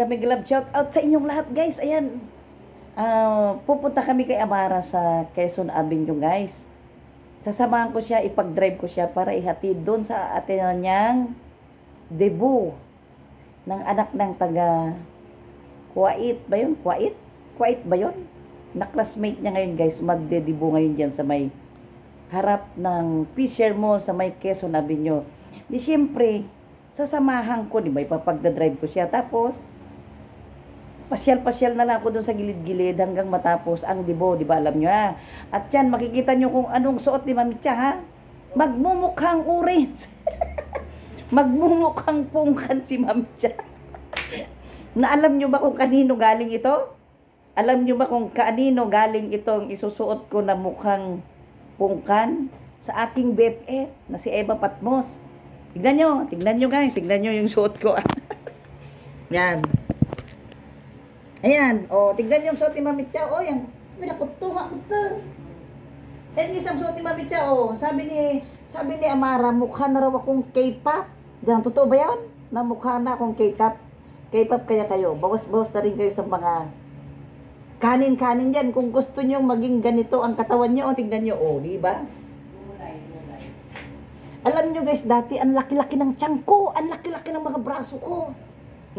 Mega Love, shout out sa inyong lahat guys. Ayan. Pupunta kami kay Amara sa Quezon Avenue guys. Sasamahan ko siya, ipag-drive ko siya para ihatid doon sa atin niyang debut ng anak ng taga Kuwait ba yun? Kuwait ba yun? Na-classmate niya ngayon guys, magde-debut ngayon dyan sa may harap ng Fisher Mall sa may Quezon Avenue. Di siyempre, sasamahan ko, di ba? Ipapagdadrive ko siya. Tapos, pasyal-pasyal na lang ako doon sa gilid-gilid hanggang matapos ang debut, di ba? Alam nyo ha? At yan, makikita nyo kung anong suot ni Mamitya ha? Magmumukhang orange. Magmumukhang pungkan si Mamitya. Na alam nyo ba kung kanino galing ito? Alam nyo ba kung kanino galing itong isusuot ko na mukhang pungkan? Sa aking BFF na si Eva Patmos. Tignan nyo guys, tignan nyo yung suot ko. Yan. Ayan, tignan nyo yung suot ni Mamitya. Yan, may nakutunga ko to. Yan isang suot ni Mamitya, sabi ni Amara, mukha na raw akong K-pop. Diyan, totoo ba yan? Na mukha na akong K-pop. K-pop kaya kayo, bawas-bawas na rin kayo sa mga kanin-kanin dyan. Kung gusto nyo maging ganito ang katawan nyo, tignan nyo, di ba? Alam nyo guys, dati ang laki-laki ng tiyan ko, ang laki-laki ng mga braso ko.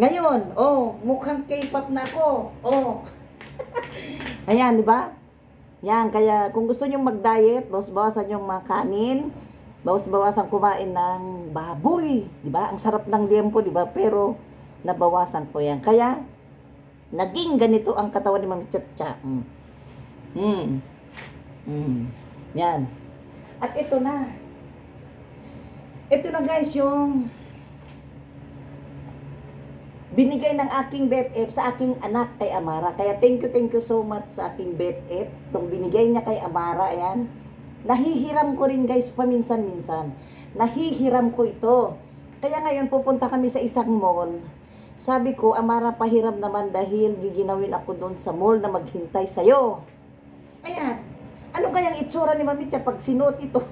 Ngayon, mukhang K-pop na ako. Ayan, di ba? Yan, kaya kung gusto nyo mag-diet, bawas-bawasan yung mga kanin, bawas-bawasan kumain ng baboy, di ba? Ang sarap ng liempo, di ba? Pero nabawasan po yan. Kaya, naging ganito ang katawan ni Ma'am Chatcha. Yan. At ito na. Ito na guys yung binigay ng aking BFF sa aking anak kay Amara. Kaya thank you so much sa aking BFF. Itong binigay niya kay Amara, ayan. Nahihiram ko rin guys paminsan-minsan. Nahihiram ko ito. Kaya ngayon pupunta kami sa isang mall. Sabi ko, Amara, pahiram naman dahil giginawin ako doon sa mall na maghintay sa'yo. Ayan. Ano kayang itsura ni Mamitya pag sinuot ito?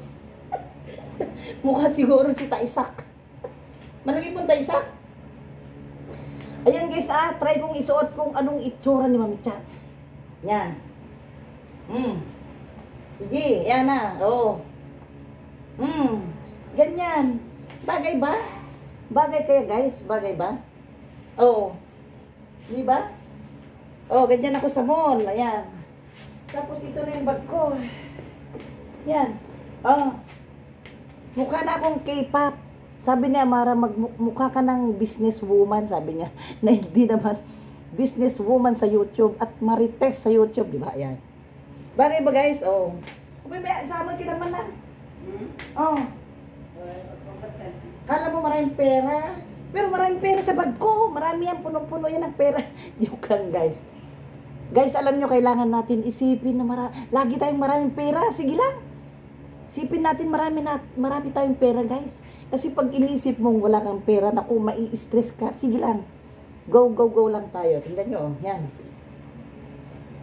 Mukha siguro si Taisak. Malaki pong Taisak. Ayan guys, try kong isuot kung anong itsura ni Mamitya. Yan. Sige, yan na. Ganyan. Bagay ba? Bagay kaya guys? Bagay ba? Di ba? Ganyan ako sa mall. Ayan. Tapos ito na yung bag ko. Yan. Mukha na akong K-pop. Sabi niya, Amara, mukha ka ng businesswoman, sabi niya. Na hindi naman businesswoman sa YouTube at marites sa YouTube, di ba? Ayan. Bagay ba guys? Sama kita man lang. Kala mo maraming pera? Pero maraming pera sa bag ko. Marami yan, punong-puno yan ng pera. Joke lang guys. Guys, alam nyo, kailangan natin isipin na lagi tayong maraming pera. Sige lang. Isipin natin marami tayong pera guys. Kasi pag inisip mong wala kang pera, naku, mai-stress ka. Sige lang. Go lang tayo. Tingnan nyo, yan.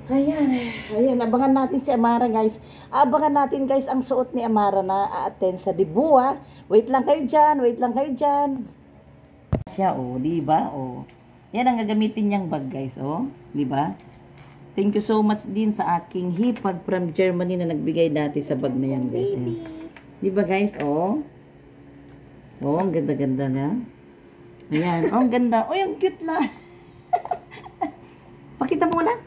Ayan, abangan natin si Amara guys. Abangan natin guys ang suot ni Amara na a-attend sa debut ha. Wait lang kayo dyan. Siya, di ba? Yan ang gagamitin niyang bag guys, di ba? Thank you so much din sa aking hipag from Germany na nagbigay dati sa bag na yan guys. Di ba guys, ang ganda-ganda na. Ayan, ang ganda. Ang cute na. Pakita mo lang.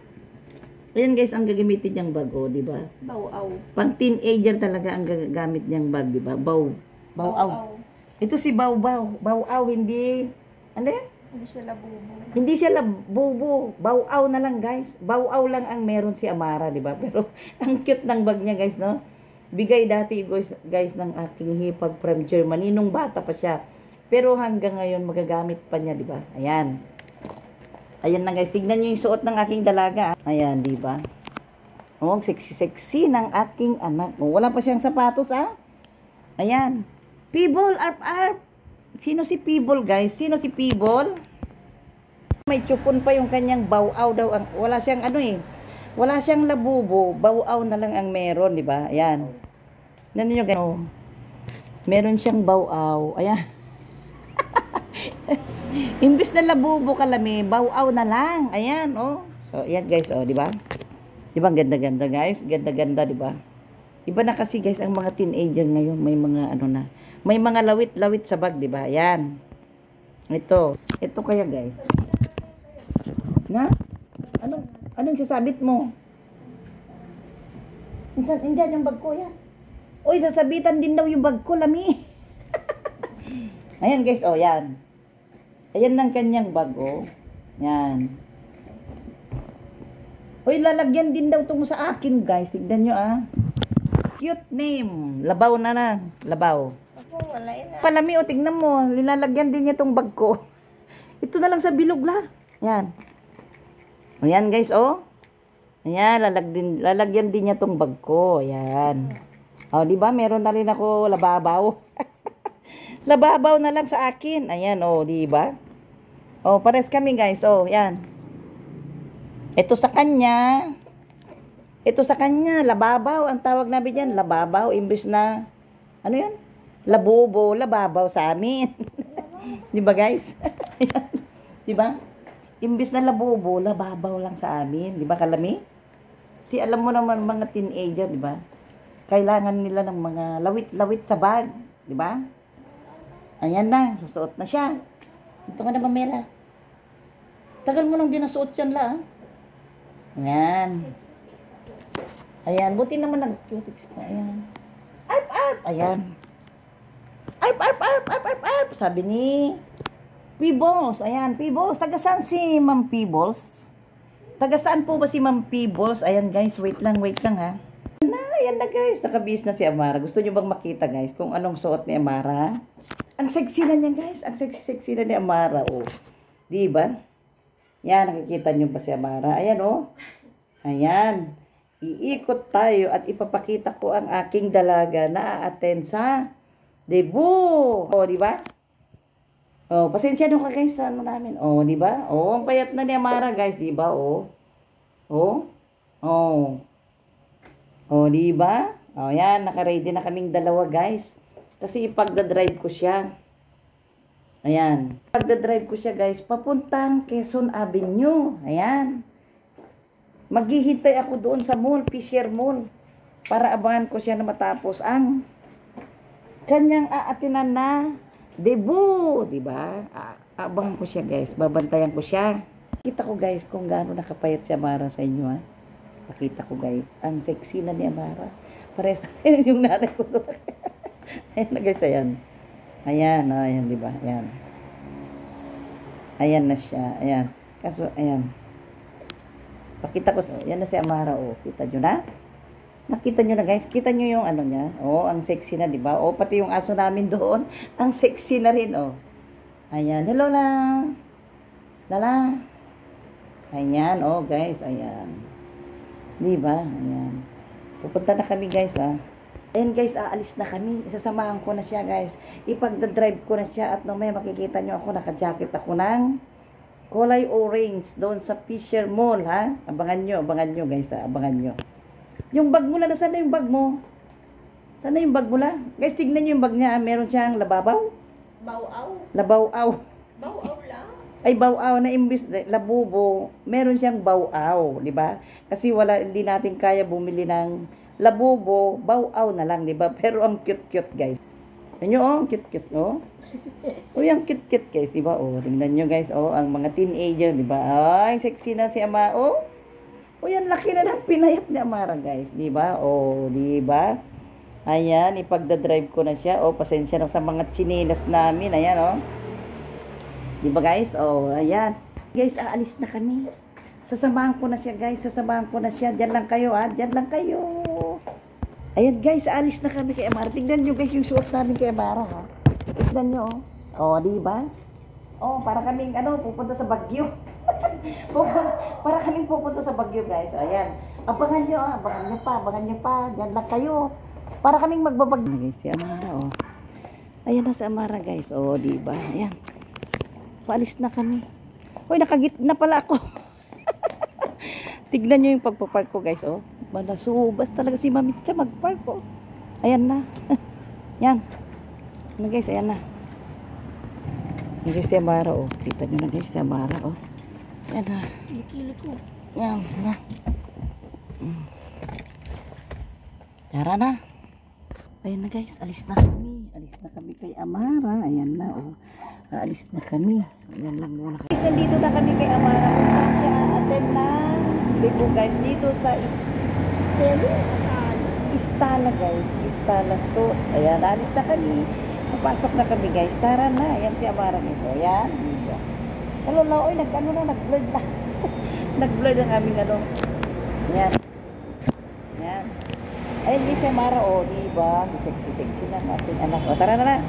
Ayan guys, ang gagamitin niyang bag, di ba? Baw-aw. Pang teenager talaga ang gagamit niyang bag, di ba? Baw-aw. Ito si Baw-Baw. Baw-aw, hindi. Ano yan? Hindi siya labubo. Baw-aw na lang guys. Baw-aw lang ang meron si Amara, di ba? Pero ang cute ng bag niya guys, no? Bigay dati guys ng aking hipag from Germany nung bata pa siya. Pero hanggang ngayon magagamit pa niya, di ba? Ayan. Ayan na guys, tignan niyo yung suot ng aking dalaga. Ayan, di ba? Sexy ng aking anak. Wala pa siyang sapatos, Ayan. People, arp. Sino si People, guys? Sino si People? May tsupon pa yung kanyang baw-aw daw. Wala siyang wala siyang labubo. Baw-aw na lang ang meron, di ba? Ayan. Ano nyo gano'n? Meron siyang baw-aw. Ayan. Imbis na labubo kalami, baw-aw na lang. Ayan, oh. So, ayan guys, oh, di ba? Di ba, ganda-ganda guys? Ganda-ganda, di ba? Iba na kasi guys, ang mga teenager ngayon, may mga ano na, may mga lawit-lawit sa bag, di ba? Ayan. Ito kaya guys. Na? Anong sasabit mo? Indiyan yung bag ko, yan. Uy, sasabitan din daw yung bag ko, lami. Ayan guys, oh, yan. Ayan ng kanyang bag, oh. Yan. Uy, lalagyan din daw itong sa akin, guys. Tignan nyo, ah. Cute name. Labaw na na. Labaw. Wala na. Palami, oh, tignan mo. Lilalagyan din niya itong bag ko. Ito na lang sa bilog, la. Yan. Ayan, guys, oh. Ayan, lalagyan din niya itong bag ko. Ayan. Oh, di ba? Meron na rin ako lababaw. Lababaw na lang sa akin. Ayan, oh, di ba? Oh, pares kami, guys. Oh, yan. Ito sa kanya, lababaw. Ang tawag namin diyan, lababaw. Imbis na, ano yan? Labubo, lababaw sa amin. Di ba, guys? Di ba? Imbis na labubo, lababaw lang sa amin. Di ba, kalami? Si alam mo naman mga teenager, di ba? Kailangan nila ng mga lawit-lawit sa bag. Di ba? Ayan na, susuot na siya. Ito ka na, Pamela. Tagal mo nang dinasuot yan la. Ayan. Ayan, buti naman nag-cutics ka. Ayan. Arp. Ayan. Arp. Sabi ni Peebles. Ayan, Peebles. Taga saan si Ma'am Peebles? Taga saan po ba si Ma'am Peebles? Ayan guys, wait lang ha. Ayan na guys, nakabihis na si Amara. Gusto nyo bang makita guys kung anong suot ni Amara? Ang sexy na niya guys. Ang sexy na ni Amara. Oh. Diba? Yan, nakikita nyo ba si Amara? Ayan oh. Ayan. Iikot tayo at ipapakita ko ang aking dalaga na a-attend sa debut. Oh, diba? Oh, pasensya nyo ka guys sa ano namin. Oh, diba? Oh, ang payat na ni Amara guys. Diba? Oh. Oh. Oh. Oh, diba? Oh, yan. Naka-ready na kaming dalawa guys. Kasi ipagdadrive ko siya. Ayan. Ipagdadrive ko siya guys. Papuntang Quezon Avenue. Ayan. Maghihintay ako doon sa mall. Fisher Mall. Para abangan ko siya na matapos ang kanyang aatinan na debut. Diba? Abangan ko siya guys. Babantayan ko siya. Kita ko guys kung gaano nakapayat si Amara sa inyo ha. Pakita ko guys. Ang sexy na ni Amara. Parehas na yung nanay ko doon. Ayan na guys, ayan. Ayan, oh, ayan, diba? Ayan. Ayan na siya. Ayan. Kaso, ayan. Pakita ko. Ayan na si Amara, oh. Kita nyo na? Nakita nyo na guys. Kita nyo yung ano niya. Oh, ang sexy na, diba? Oh, pati yung aso namin doon. Ang sexy na rin, oh. Ayan. Hello lang. Lala. Ayan, oh guys. Ayan. Diba? Ayan. Pupunta na kami guys, ah. Ayan guys, aalis na kami. Isasamahan ko na siya guys. Ipagdadrive ko na siya at mamaya makikita nyo ako, naka-jacket ako ng kulay orange doon sa Fisher Mall, ha? Abangan nyo guys, ha? Abangan nyo. Yung bag mo lang, nasaan na yung bag mo? Saan na yung bag mo lang? Guys, tignan nyo yung bag niya. Meron siyang lababaw? Baw-aw. Labaw-aw. Baw-aw lang. Ay, baw-aw na imbis labubo. Meron siyang baw-aw, di ba? Kasi hindi natin kaya bumili ng labubo, baw-aw na lang, di ba? Pero ang cute-cute, guys. Tingnan nyo, oh, cute-cute, oh. Oh, yung cute-cute, guys, di ba? Oh, tingnan nyo, guys, oh, ang mga teenager, di ba? Ay, sexy na si Ama, oh. Oh, yan, laki na ng pinayat ni Amara, guys, di ba? Oh, di ba? Ayan, ipagdadrive ko na siya. Oh, pasensya na sa mga chinelas namin. Ayan, oh. Di ba, guys? Oh, ayan. Guys, aalis na kami. Sasamahan ko na siya, guys. Sasamahan ko na siya. Diyan lang kayo, ha? Diyan lang kayo. Ayan, guys. Aalis na kami kay Amara. Tignan nyo, guys, yung suot namin kay Amara, ha? Tignan nyo, oh. Oh, di ba? Oh, para kaming, pupunta sa Baguio. Para kaming pupunta sa Baguio, guys. Ayan. Abangan nyo, ha? Abangan nyo pa. Diyan lang kayo. Para kaming magbabag. Guys, si Amara, oh. Ayan na si Amara, guys. Oh, di ba? Ayan. Paalis na kami. Hoy, nakagitna pala ako. Tignan nyo yung pagpapark ko, guys, oh. Malasubas talaga si Mamitcha magpark, oh. Ayan na. Yan. Ano, guys, ayan na. Yan guys, si Amara, oh. Kita nyo na guys, si Amara, oh. Yan na. Kili ko. Yan na. Tara na. Ayan na guys, alis na kami. Alis na kami kay Amara. Ayan na, oh. Aalis na kami. Ayan lang muna. Guys, nandito na kami kay Amara. Kung saan siya attend ng dito guys. Dito sa Istala guys. Istala. So, ayan, aalis na kami. Papasok na kami guys. Tara na. Ayan si Amara guys. So, ayan. Hello, oy, nag-blurred na. Nag-blurred ang aming ano. Ayan. Ayan. Ayun, di si Amara, oh, diba? Sexy na ang ating anak. O, tara na lang.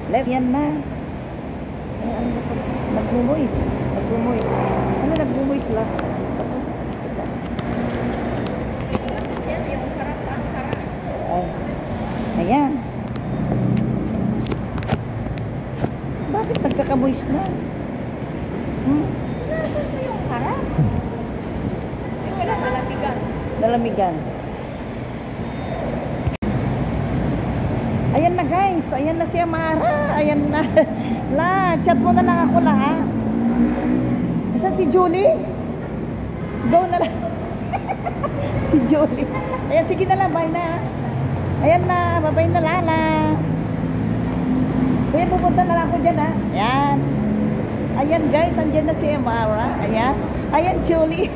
Let's, yan na. Ayan, nag-mumoys. Ano, nag-mumoys lang. Yan yung harap. Ay. Ayan. Bakit nagkakamoys na? Nasaan mo yung harap? Yung wala malamigan. Nalamigan. Ayan na guys, ayan na si Amara, ayan na. Chat mo na lang ako ha. Saan si Julie? Go na lang. Si Julie. Ayan, sige na lang, bye na. Ayan na, bye na Lala. Kaya pupunta na lang ako dyan ha. Ayan. Ayan guys, andyan na si Amara. Ayan. Ayan Julie.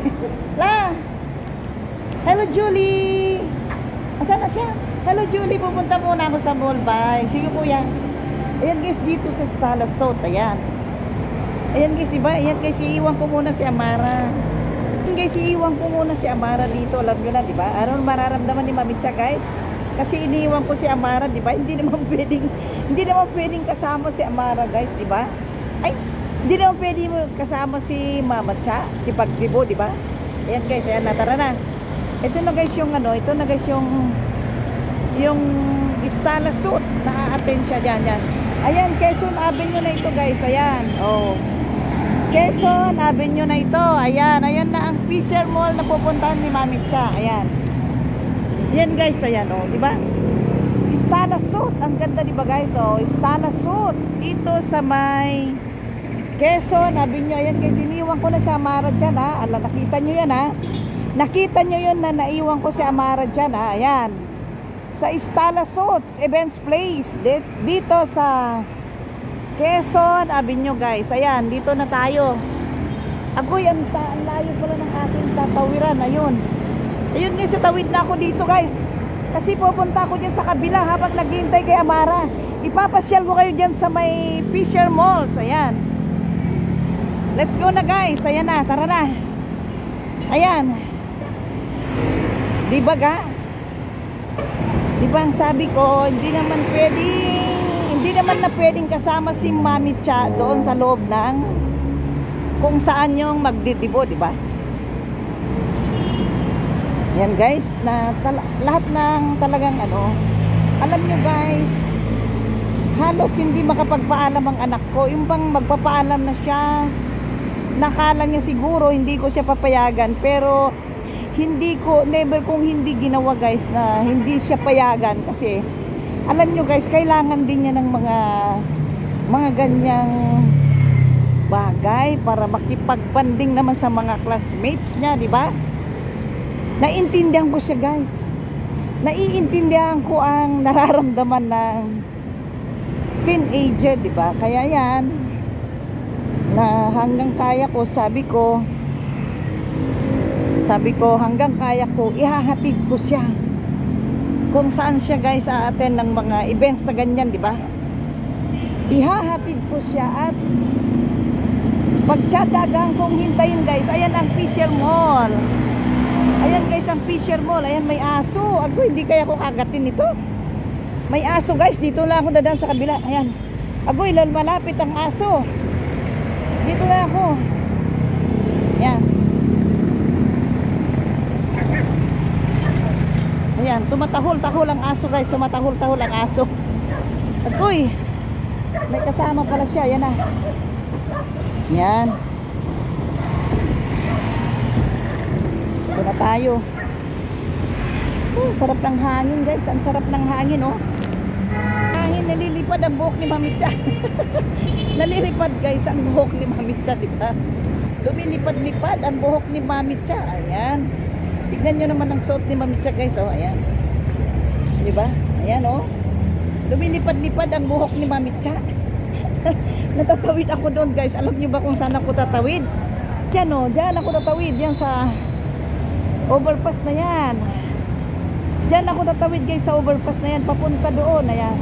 La. Hello Julie. Asan na siya? Hello Julie, pupunta muna ako sa mall. Bye. Sige kuya. Ayan guys, dito sa Stala South. Ayan. Ayan guys, diba? Ayan guys, iiwan ko muna si Amara. Ayan guys, iiwan ko muna si Amara dito. Alam nyo na, diba? Ano mararamdaman ni Mami Cha guys? Kasi iniiwan ko si Amara, diba? Hindi naman pwedeng kasama si Amara guys, diba? Ay, hindi naman pwedeng kasama si Mama Cha, si Pagdibo, diba? Ayan guys, ayan na, tara na. Ito na guys yung ano, ito na guys yung Istala South. Na-attend siya dyan, yan. Ayan, Quezon Avenue na ito guys, ayan. Oh. Quezon Avenue na ito, ayan. Ayan na ang Fisher Mall na pupuntahan ni Mami Cha, ayan. Yan guys, ayan, oh, diba? Istala South, ang ganda diba guys, oh. Istala South, dito sa may Quezon Avenue, ayan guys, iniwan ko na sa Amara dyan, ha. Ala, nakita nyo yan, ha. Nakita nyo yun na naiwan ko si Amara dyan, ha. Ayan. Sa Istala South Events Place dito sa Quezon Avenue guys. Ayan, dito na tayo. Agoy, ang layo pala ng ating tatawiran. Ayun guys, tawid na ako dito guys. Kasi pupunta ako dyan sa kabila habang naghihintay kay Amara. Ipapasyal ko kayo dyan sa may Fisher Malls. Ayan. Let's go na guys. Ayan na, tara na. Ayan. Diba ga? Diba ang sabi ko, hindi naman na pwedeng kasama si Mami Cha doon sa loob ng kung saan yung magdidibo, diba? Yan guys, na lahat ng talagang ano, alam nyo guys, halos hindi makapagpaalam ang anak ko. Yung bang magpapaalam na siya, nakala niya siguro hindi ko siya papayagan, pero never kong hindi ginawa guys na hindi siya payagan. Kasi alam nyo guys, kailangan din niya ng mga ganyang bagay para makipagpanding naman sa mga classmates niya, di ba? Naiintindihan ko siya guys, naiintindihan ko ang nararamdaman ng teenager, di ba? Kaya yan, na hanggang kaya ko, sabi ko hanggang kaya ko, ihahatid ko siya kung saan siya guys a-attend ng mga events na ganyan, di ba? Ihahatid ko siya at pagtsatsagaan kong hintayin guys. Ayan ang Fisher Mall. Ayan guys ang Fisher Mall. Ayan may aso. Ako hindi kaya ko kagatin ito. May aso guys. Dito lang ako dadaan sa kabila. Ayan. Ako malapit ang aso. Dito na ako. Ayan. Ayan, tumatahol-tahol ang aso guys. Tumatahol-tahol ang aso. Agoy, may kasama pala siya. Ayan na. Ayan. Ito na tayo. Oh, sarap ng hangin guys. Ang sarap ng hangin, oh. Dahil nalilipad ang buhok ni Mami Cha. Nalilipad guys ang buhok ni Mami Cha, diba? Lumilipad-lipad ang buhok ni Mami Cha. Ayan. Tignan nyo naman ang suot ni Mami Cha guys. Oh, ayan. Diba? Ayan oh. Lumilipad-lipad ang buhok ni Mami Cha. Natatawid ako doon guys. Alam nyo ba kung saan ako tatawid? Diyan oh. Diyan ako tatawid. Diyan sa overpass na yan. Diyan ako tatawid guys sa overpass na yan. Papunta doon. Ayan.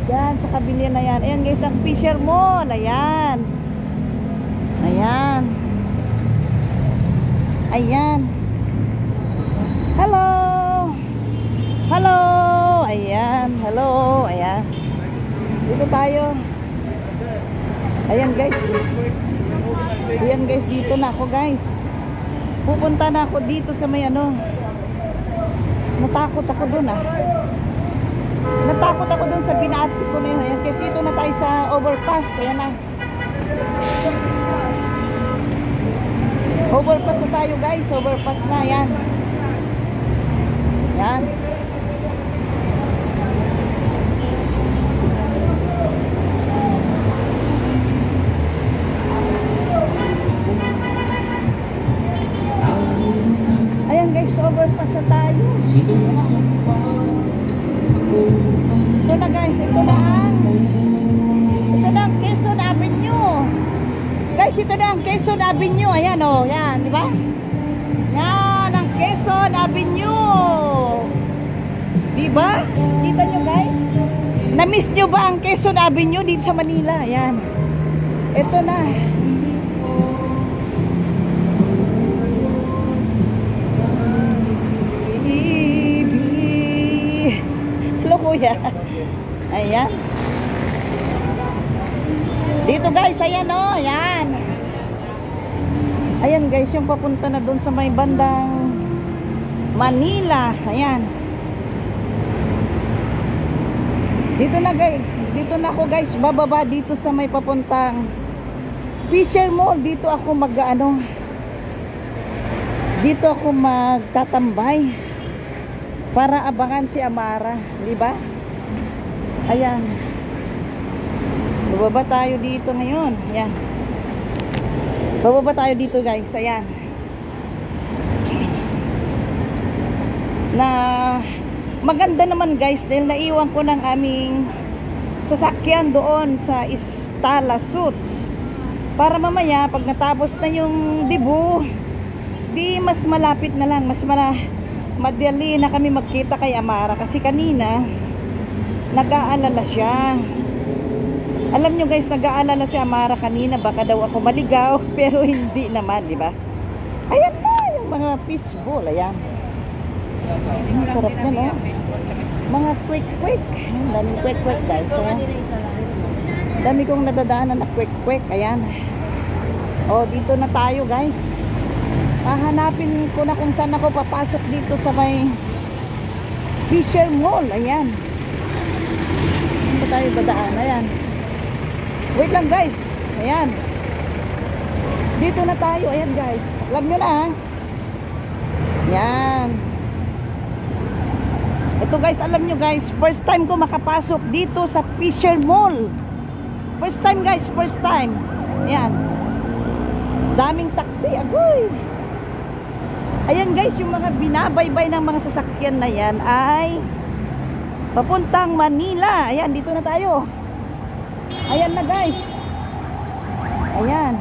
Diyan sa kabila na yan. Ayan guys ang Fisher Mall. Ayan. Ayan. Ayan. Hello. Hello. Ayan. Hello. Ayan. Dito tayo. Ayan guys. Ayan guys. Dito na ako guys. Pupunta na ako dito sa may ano. Natakot ako dun ah. Natakot ako dun sa binati ko na yun. Ayan guys. Dito na tayo sa overpass. Ayan na. Overpass na tayo guys. Overpass na. Ayan. Ayan. Ayan guys. Overpass na tayo. Ito na guys. Ito na ang Quezon Avenue. Guys, ito na ang Quezon Avenue. Ayan o. Yan, di ba? Yan ang Quezon Avenue. Di ba? Kita nyo guys? Na-miss nyo ba ang Quezon Avenue dito sa Manila? Ayan. Ito na. Hello kuya. Ayan. Dito guys, ayan o, ayan. Ayan guys, yung papunta na doon sa may bandang Manila. Ayan. Dito na guys, dito na ako guys, bababa dito sa may papuntang Fisher Mall. Dito ako dito ako magtatambay para abangan si Amara, di ba? Ayan. Bababa tayo dito ngayon. Ayan. Bababa tayo dito guys. Ayan. Na maganda naman guys dahil naiwan ko ng aming sasakyan doon sa Stala Suits. Para mamaya pag natapos na yung dibu, di mas malapit na lang. Mas madali na kami magkita kay Amara. Kasi kanina nag-aalala siya. Alam nyo guys, nag-aalala si Amara kanina, baka daw ako maligaw, pero hindi naman, di ba? Ayan na, yung mga fishball, ayan. Sarap yan, oh. Mga quick. Daming quick guys, ayan. Dami kong nadadaanan na quick, ayan. Oh, dito na tayo guys. Hahanapin ko na kung saan ako papasok dito sa may Fisher Mall, ayan. Saan tayo badaan, ayan. Wait lang guys. Ayan. Dito na tayo. Ayan guys. Alam nyo na ha. Ayan. Ito guys, alam nyo guys, first time ko makapasok dito sa Fisher Mall. First time guys, first time. Ayan. Daming taxi. Agoy. Ayan guys, yung mga binabaybay ng mga sasakyan na yan ay papuntang Manila. Ayan, dito na tayo. Ayan na guys. Ayan.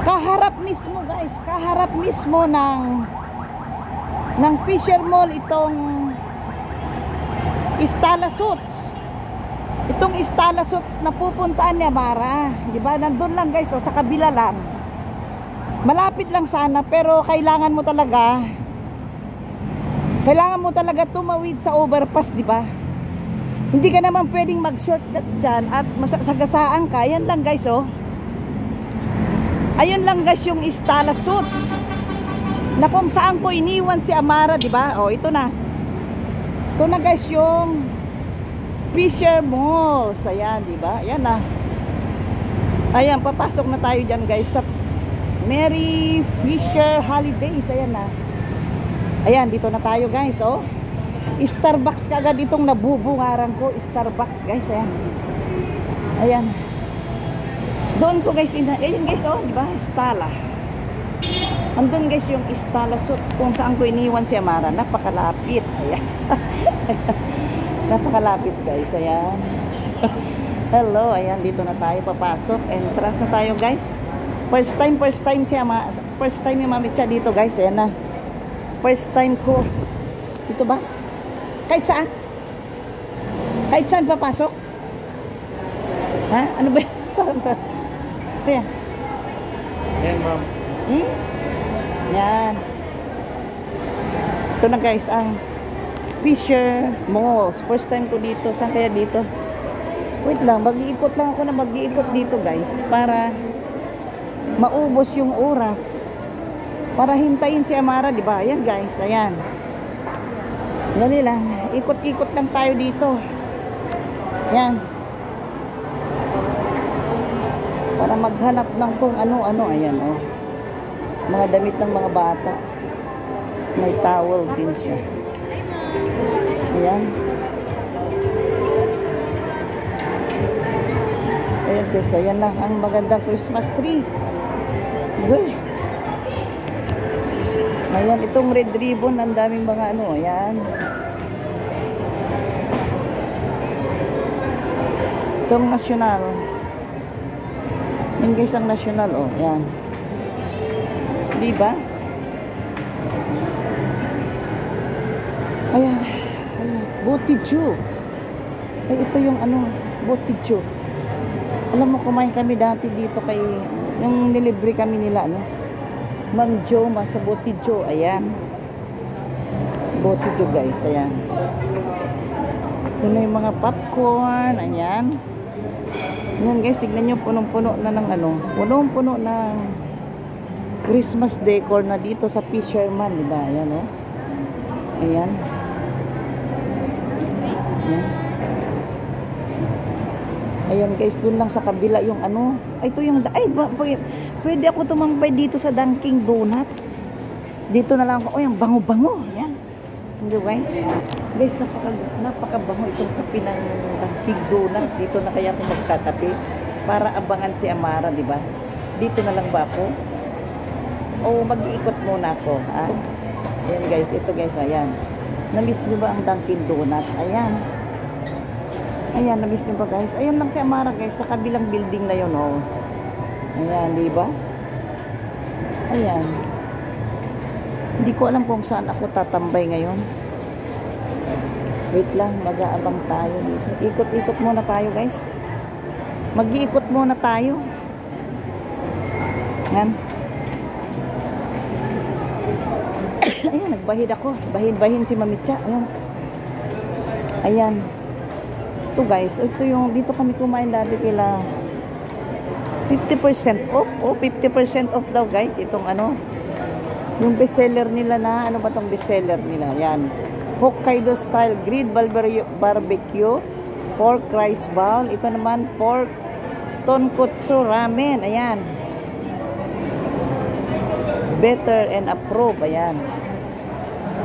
Kaharap mismo guys. Kaharap mismo ng Fisher Mall itong Stala Suits. Itong Stala Suits na pupuntaan ni Amara. Diba? Nandun lang guys. O, sa kabila lang. Malapit lang sana. Pero kailangan mo talaga tumawid sa overpass. Diba? Hindi ka naman pwedeng mag-shortcut dyan at masasagasaan ka. Ayan lang guys oh. Ayun lang guys yung Stala Suits na kung saan ko iniwan si Amara, diba? Oh, ito na. Ito na guys yung Fisher Mall. Ayan, diba? Ayan na. Ayan, papasok na tayo dyan guys sa Merry Fisher Holidays. Ayan na. Ayan, dito na tayo guys oh. Starbucks kaagad itong nabubungaran ko. Starbucks guys, ayan. Ayan. Doon ko guys, ayun guys, oh, di ba? Stala. Andun guys yung Stala Suits kung saan ko iniwan si Amara. Napakalapit. Ayan. Napakalapit guys, ayan. Hello, ayan, dito na tayo papasok. Entrance na tayo guys. First time si Amara. First time yung Mami Cha dito guys, ayan na. First time ko. Dito ba? Kahit saan? Kahit saan papasok? Ha? Ano ba? Kaya? Yan, ma'am. Yan. Ito na guys, ang Fisher Malls. First time ko dito. Saan kaya dito? Wait lang, mag-iikot lang ako na mag-iikot dito guys. Para maubos yung oras. Para hintayin si Amara, di ba? Ayan guys, ayan. Dali lang, ikot-ikot lang tayo dito. Yan. Para maghanap ng kung ano-ano. Ayan, oh. Mga damit ng mga bata. May towel din siya. Ayan. Ayan guys, ayan lang ang magandang Christmas tree. Good. Ayan, itong red ribbon, ang daming mga ano, ayan. Itong national. Yung guys, ang national, oh, ayan. Diba? Ayan, ayan, Bottijo. Ay, ito yung ano, Bottijo. Alam mo, kumain kami dati dito kay, yung nilibre kami nila, ano? Mang Joma sa Bottijo. Ayan. Bottijo guys. Ayan. Ito na yung mga popcorn. Ayan. Ayan guys. Tignan nyo. Punong-puno na ng ano. Punong-puno ng Christmas decor na dito sa Fisherman. Diba? Ayan o. Oh. Ayan. Ayan. Ayan guys. Dun lang sa kabila yung ano. Ay, ito yung... Ay, pwede ako tumambay dito sa Dunkin Donut. Dito na lang ako. Oh, yung bango-bango. Ayan. Hindi guys. Guys, napakabango itong kape ng Dunkin Donut. Dito na kaya ako magtatapi. Para abangan si Amara, di ba? Dito na lang ba ako? O mag-iikot muna ako. Ha? Ayan guys. Ito guys. Ayan. Na-miss nyo ba ang Dunkin Donut? Ayan. Ayan. Na-miss nyo ba guys? Ayan lang si Amara guys. Sa kabilang building na yun. Oh. Ayan, di ba? Ayan. Hindi ko alam kung saan ako tatambay ngayon. Wait lang, mag-aabang tayo dito. Ikot-ikot muna tayo, guys. Mag-iikot muna tayo. Ayan. Ayan, nagbahid ako. Bahid-bahin si Mami Cha. Ayan. Ayan. Ito, guys. Ito yung, dito kami kumain dati kila 50% off. Oh, 50% off daw guys. Itong ano, yung bestseller nila na, ano ba tong bestseller nila? Yan. Hokkaido style grilled barbecue, pork rice bowl. Ito naman, pork tonkotsu ramen. Ayan. Better and approve. Ayan.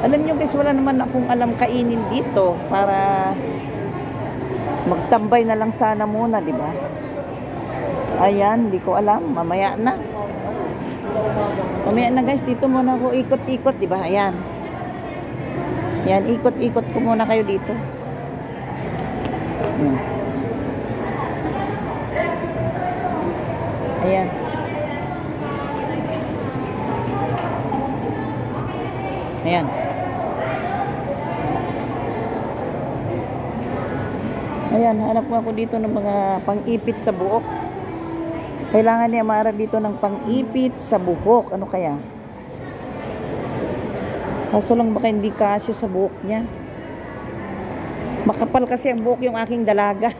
Alam nyo guys, wala naman akong alam kainin dito. Para magtambay na lang sana muna, di ba? Ayan, di ko alam. Mamaya na. Mamaya na guys. Dito muna ako ikot-ikot. Diba? Ayan. Ayan, ikot-ikot ko muna kayo dito. Ayan. Ayan. Ayan, hanap ko ako dito ng mga pang-ipit sa buhok. Kailangan ni Amara dito ng pang-ipit sa buhok. Ano kaya? Kaso lang baka hindi kasya sa buhok niya. Makapal kasi ang buhok yung aking dalaga.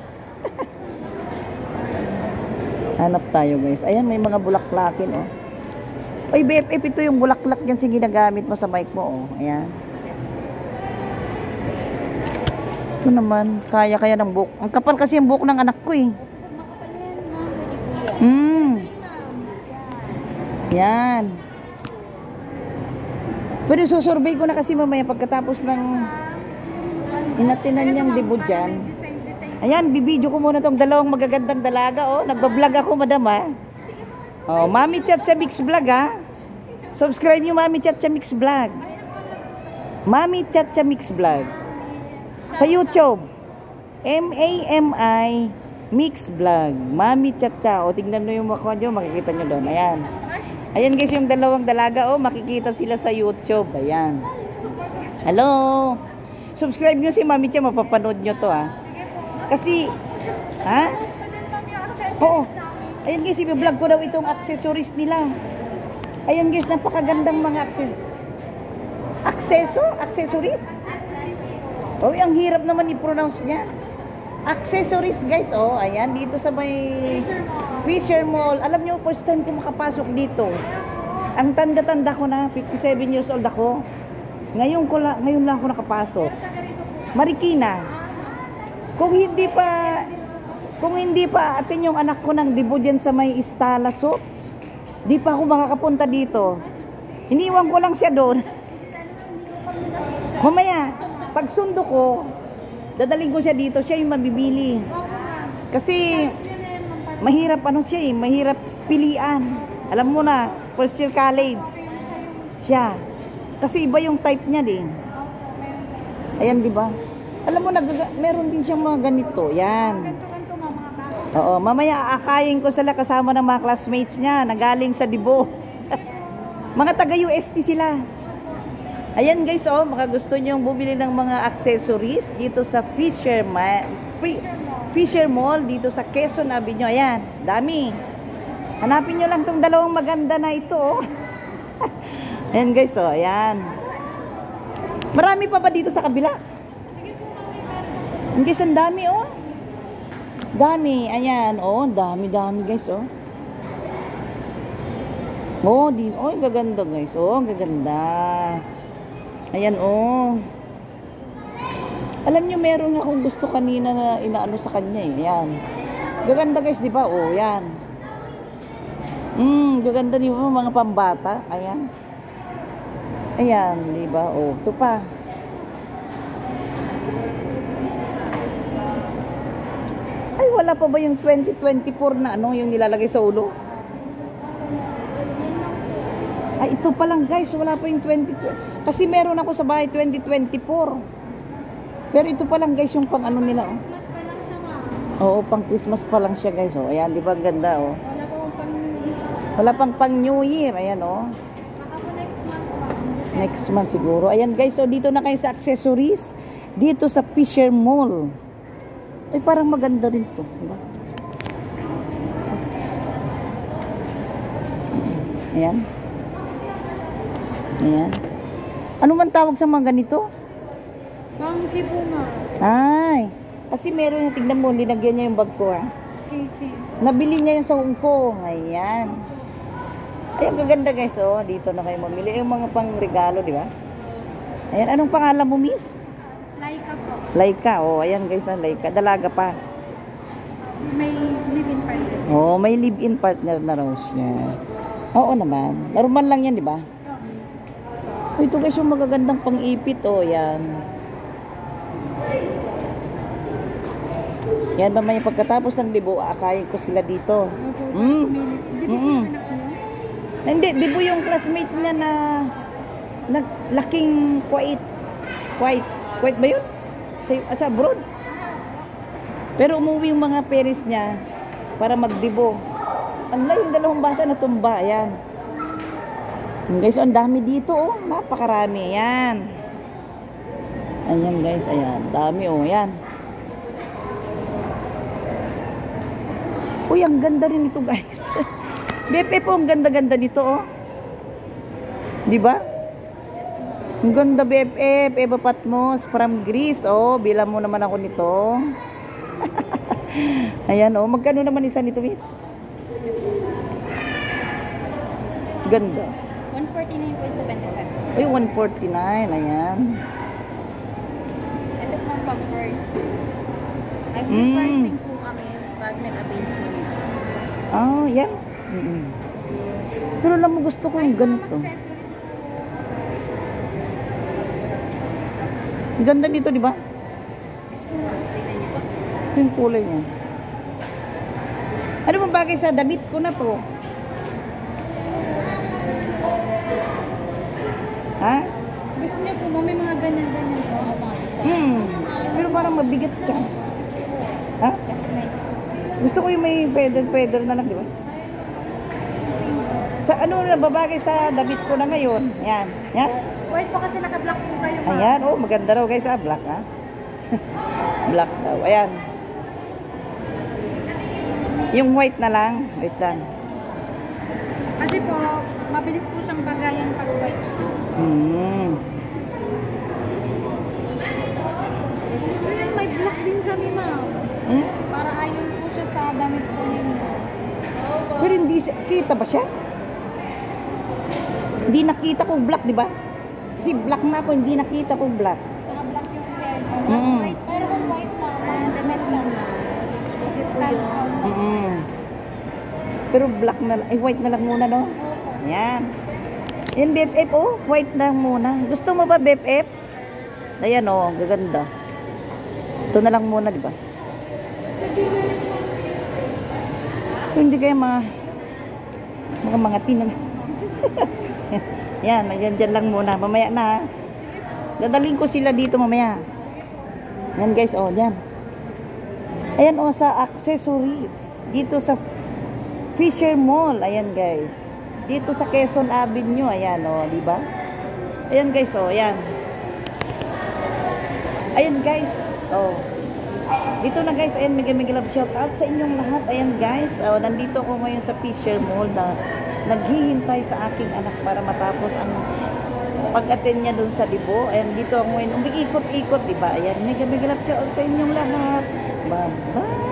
Hanap tayo guys. Ayan, may mga bulaklakin oh. Oy, BFF, ito yung bulaklak yan si ginagamit mo sa bike mo oh. Ayan. Ito naman, kaya ng buhok. Ang kapal kasi yung buhok ng anak ko eh. Yan. Pero susurvey ko na kasi mamaya pagkatapos ng Inatinan niyang debut dyan. Ayan, bibidyo ko muna tong dalawang magagandang dalaga, oh. Nagbablog ako, madam, ha. Oh, Mami Chacha Mix Vlog, ha. Subscribe niyo Mami Chacha Mix Vlog. Mami Chacha Mix Vlog. Sa YouTube. MAMI Mix Vlog. Mami Chacha. O, tingnan nyo yung mukha nyo. Makikita nyo doon. Ayan. Ayan guys, yung dalawang dalaga. O, makikita sila sa YouTube. Ayan. Hello. Subscribe nyo si Mami Chacha. Mapapanood nyo to, ha. Kasi, ha? Oo. Ayan guys, i-vlog ko daw itong accessories nila. Ayan guys, napakagandang mga accessories. Oh, ang hirap naman i-pronounce niya. Accessories guys, oh, ayan, dito sa may Fisher Mall. Alam niyo, first time ko makapasok dito. Ang tanda-tanda ko na, 57 years old ako. Ngayon lang ako nakapasok. Marikina. Kung hindi pa atin yung anak ko ng debut dyan sa may Istala Suits, di pa ako makakapunta dito. Iniwan ko lang siya doon. Mamaya, pag sundo ko, dadaling ko siya dito, siya yung mabibili. Kasi, mahirap mahirap pilian. Alam mo na, first year college. Siya. Kasi iba yung type niya din. Ayan, di ba? Alam mo, meron din siyang mga ganito. Yan. Oo, mamaya akayin ko sila kasama ng mga classmates niya na galing sa Dibo. Mga taga UST sila. Ayan guys, oh, baka gusto nyo bumili ng mga accessories dito sa Fisher Mall dito sa Quezon Avenue. Ayan, dami. Hanapin nyo lang tong dalawang maganda na ito, oh. Ayan guys, oh, ayan. Marami pa ba dito sa kabila? Ayan guys, ang dami, oh. Dami, ayan, oh, dami guys, oh. Oh, gaganda guys, oh, gaganda. Ayan, oh. Alam nyo, meron akong gusto kanina na inaano sa kanya, eh, ayan. Gaganda guys, di ba, oh, ayan. Gaganda di ba, mga pambata, ayan. Ayan, di ba, oh, ito pa. Ay, wala pa ba yung 2024 na ano, yung nilalagay sa ulo? Ay, ito pa lang guys, wala pa yung 2020. Kasi meron ako sa bahay 2024. Pero ito pa lang guys, yung pang ano nila, oh. Christmas pa lang siya, ma. Oo, pang Christmas pa lang siya guys, oh. Ayan, di ba ganda, oh. Wala pa pang New Year. Wala pang New Year, ayan, oh. Baka po next month pa. Next month siguro. Ayan guys, so dito na kayo sa accessories. Dito sa Fisher Mall. Ay, parang maganda rin to, diba? Ayan. Ayan. Ano man tawag sa mga ganito? Monkey po, ma. Ay, kasi meron yung, tignan mo, linagyan niya yung bag ko, ha. KG. Nabili niya yan sa Hong Kong. Ayan. Ay, ang gaganda guys, oh. Dito na kayo mamili. Yung mga pang regalo, di ba? Ayan, anong pangalan mo, miss? Laika po. Laika, oh. Ayan guys, ang Laika. Dalaga pa. May live-in partner. Oh, may live-in partner na raw siya. Oo naman. Normal lang yan, di ba? Oh, ito guys, yung magagandang pang-ipit, oh. Yan. Yan, mamaya pagkatapos ng dibo, akayin ko sila dito. Hindi po yung anak niyo? Hindi, dibo yung classmate niya na laking white ba yun? Sa abroad. Pero umuwi yung mga parents niya para magdibo. Anlay, yung dalawang bata na tumba. Ayan. Guys, ang dami dito, oh. Napakarami. Ayan. Ayan guys, ayan. Dami, oh. Ayan. Uy, ang ganda rin ito guys. Bepe po, ang ganda-ganda nito, oh. Diba? Ang ganda, BFF, Eva Patmos, from Greece, oh. Bilang mo naman ako nito. Ayan, oh. Magkano naman isa nito, miss? Ganda. 149.75. Uy, 149. Ayan. Ito po pang first. Nag-reversing po kami pag nag-avail po nito. Oh, yan. Pero alam mo, gusto ko yung ganito. Accessories po. Ganda dito, di ba? Ito yung kulay niya. Ano bang bagay sa damit ko na to? Ha? Gusto niyo po, may mga ganyan-ganyan po. Mga design. Pero parang mabigat siya. Ha? Kasi nice po. Gusto ko yung may feather na lang, di ba? Sa ano na babagay sa damit ko na ngayon? Yan. Yan. White po kasi naka-black po kayo, ma'am. Ayan. Oh, maganda raw guys. Black, ha? Black daw. Ayan. Yung white na lang. Wait lang. Kasi po, mabilis po siyang bagayan pag white. Gusto niyo may black din kami, ma'am. Para ayon po siya sa damit po ninyo. Pero hindi siya, kita ba siya? Hindi nakita kung black, di ba? Kasi black na ako, hindi nakita kung black. Saka black yung hair ko. White, pero kung white na, damit siya na. Style ko. Pero black na lang, white na lang muna, no? Yan. Yan, BFF, oh, white na lang muna. Gusto mo ba, BFF? Ayan, oh, gaganda. Ito na lang muna, di ba? Hindi kayo mga tinan. Yan, dyan lang muna. Mamaya na, ha? Dadaling ko sila dito mamaya. Yan, guys, oh, yan. Ayan, oh, sa accessories. Dito sa Fisher Mall. Ayan, guys. Dito sa Quezon Avenue. Ayan, oh, di ba? Ayan, guys, oh, ayan. Ayan, guys. Oh. Dito na, guys. Ayan, mega love shout out sa inyong lahat. Ayan, guys. Oh, nandito ako ngayon sa Fisher Mall na naghihintay sa aking anak para matapos ang pag-attend niya dun sa Libo. Ayan, dito ako ngayon. Umiikot-ikot, di ba? Ayan, mega love shout out sa inyong lahat. Bye-bye.